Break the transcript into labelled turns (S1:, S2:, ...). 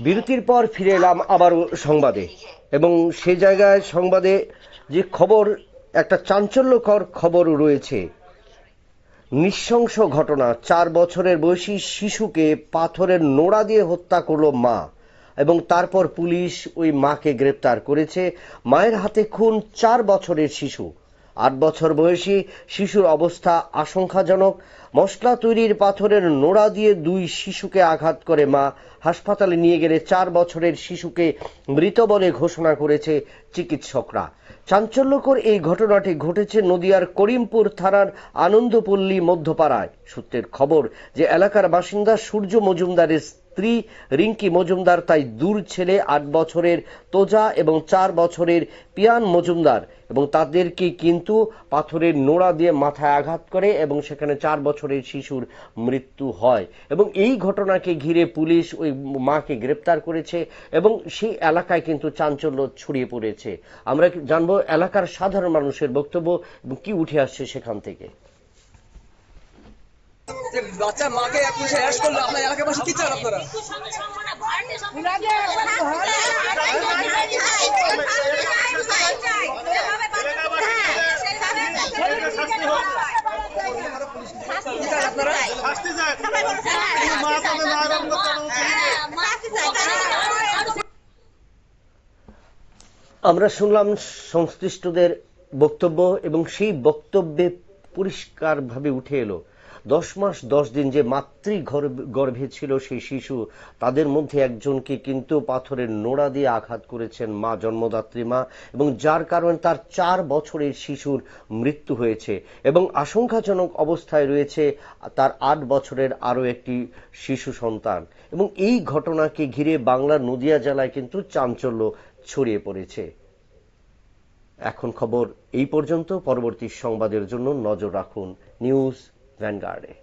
S1: বিরতির পর ফিরে এলাম আবারও সংবাদে, এবং সে জায়গায় সংবাদে যে খবর, একটা চাঞ্চল্যকর খবর রয়েছে। নৃশংস ঘটনা, 4 বছরের বয়সী শিশুকে পাথরের নোড়া দিয়ে হত্যা করল মা, এবং তারপর পুলিশ ওই মাকে গ্রেপ্তার করেছে। মায়ের হাতে খুন 4 বছরের শিশু। 8 বছর বয়সী শিশুর অবস্থা আশঙ্কাজনক। মশলা তৈরির পাথরের নোড়া দিয়ে 2 শিশুকে আঘাত করে মা। হাসপাতালে নিয়ে গেলে 4 বছরের শিশুকে মৃত বলে ঘোষণা করেছে চিকিৎসকরা। চাঞ্চল্যকর এই ঘটনাটি ঘটেছে নদিয়ার করিমপুর থানার আনন্দপল্লী মধ্যপাড়ায়। সূত্রের খবর যে এলাকার বাসিন্দা সূর্য মজুমদারের স্ত্রী রিঙ্কি মজুমদার, তাই দূর ছেলে 8 বছরের তোজা এবং 4 বছরের পিয়ান মজুমদার, এবং তাদেরকে কিন্তু পাথরের নোড়া দিয়ে মাথায় আঘাত করে এবং সেখানে 4 বছরের শিশুর মৃত্যু হয়। এবং এই ঘটনাকে ঘিরে পুলিশ ওই মাকে গ্রেপ্তার করেছে এবং সেই এলাকায় কিন্তু চাঞ্চল্য ছড়িয়ে পড়েছে। আমরা জানবো এলাকার সাধারণ মানুষের বক্তব্য এবং কি উঠে আসছে সেখান থেকে।
S2: বাচ্চা মাকে পুলিশে অ্যারেস্ট করলো, আপনার এলাকার পাশে কি চান আপনারা?
S1: আমরা শুনলাম সংশ্লিষ্টদের বক্তব্য, এবং সেই বক্তব্যে পরিষ্কারভাবে উঠে এলো 10 মাস 10 দিন যে মাতৃগর্ভে ছিল সেই শিশু, তাদের মধ্যে একজনকে কিন্তু পাথরের নোড়া দিয়ে আঘাত করেছেন মা, জন্মদাত্রী মা, এবং যার কারণে তার 4 বছরের শিশুর মৃত্যু হয়েছে এবং আশঙ্কাজনক অবস্থায় রয়েছে তার 8 বছরের আরো একটি শিশু সন্তান। এবং এই ঘটনাকে ঘিরে বাংলার নদিয়া জেলায় কিন্তু চাঞ্চল্য ছড়িয়ে পড়েছে। এখন খবর এই পর্যন্ত। পরবর্তী সংবাদের জন্য নজর রাখুন নিউজ ভ্যানগার্ডে।